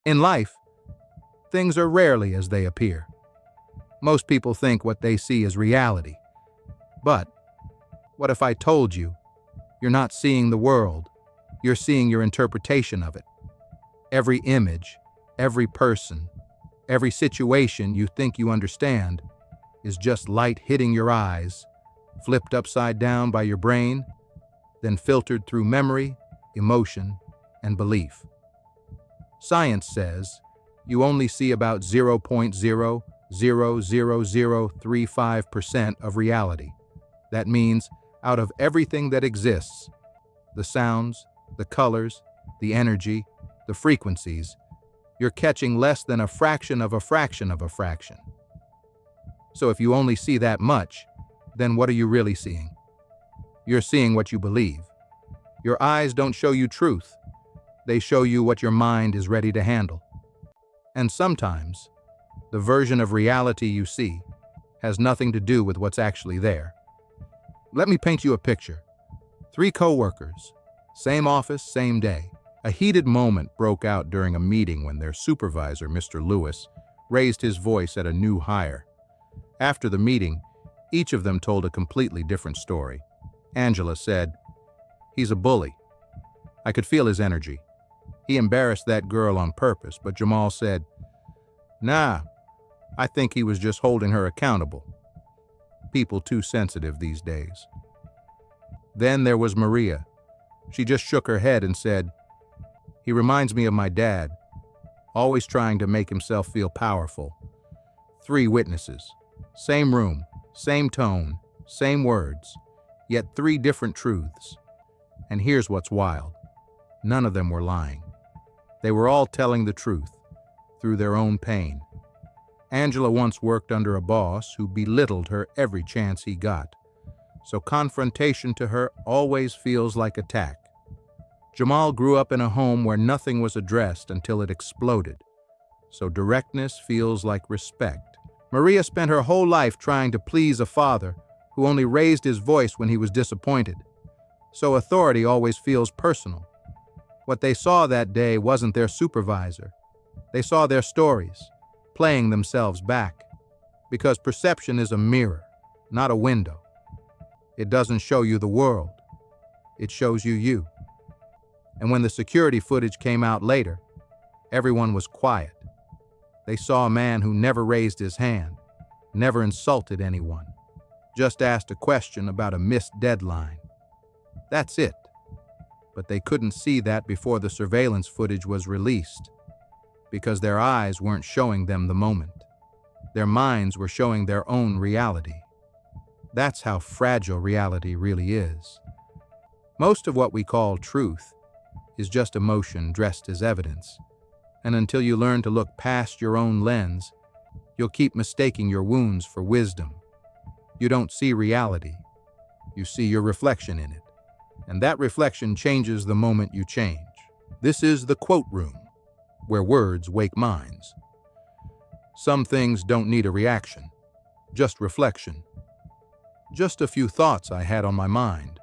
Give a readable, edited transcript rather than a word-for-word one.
In life, things are rarely as they appear. Most people think what they see is reality. But what if I told you you're not seeing the world, you're seeing your interpretation of it? Every image, every person, every situation you think you understand is just light hitting your eyes, flipped upside down by your brain, then filtered through memory, emotion, and belief. Science says you only see about 0.0000035% of reality. That means out of everything that exists, the sounds, the colors, the energy, the frequencies, you're catching less than a fraction of a fraction of a fraction. So if you only see that much, then what are you really seeing? You're seeing what you believe. Your eyes don't show you truth. They show you what your mind is ready to handle. And sometimes, the version of reality you see has nothing to do with what's actually there. Let me paint you a picture. 3 co-workers, same office, same day. A heated moment broke out during a meeting when their supervisor, Mr. Lewis, raised his voice at a new hire. After the meeting, each of them told a completely different story. Angela said, "He's a bully. I could feel his energy. He embarrassed that girl on purpose," but Jamal said, "Nah, I think he was just holding her accountable." People too sensitive these days. Then there was Maria. She just shook her head and said, "He reminds me of my dad, always trying to make himself feel powerful." 3 witnesses, same room, same tone, same words, yet 3 different truths. And here's what's wild. None of them were lying. They were all telling the truth through their own pain. Angela once worked under a boss who belittled her every chance he got, so confrontation to her always feels like attack. Jamal grew up in a home where nothing was addressed until it exploded, so directness feels like respect. Maria spent her whole life trying to please a father who only raised his voice when he was disappointed, so authority always feels personal. What they saw that day wasn't their supervisor. They saw their stories, playing themselves back. Because perception is a mirror, not a window. It doesn't show you the world. It shows you you. And when the security footage came out later, everyone was quiet. They saw a man who never raised his hand, never insulted anyone, just asked a question about a missed deadline. That's it. But they couldn't see that before the surveillance footage was released, because their eyes weren't showing them the moment. Their minds were showing their own reality. That's how fragile reality really is. Most of what we call truth is just emotion dressed as evidence. And until you learn to look past your own lens, you'll keep mistaking your wounds for wisdom. You don't see reality. You see your reflection in it. And that reflection changes the moment you change. This is the quote room, where words wake minds. Some things don't need a reaction, just reflection. Just a few thoughts I had on my mind.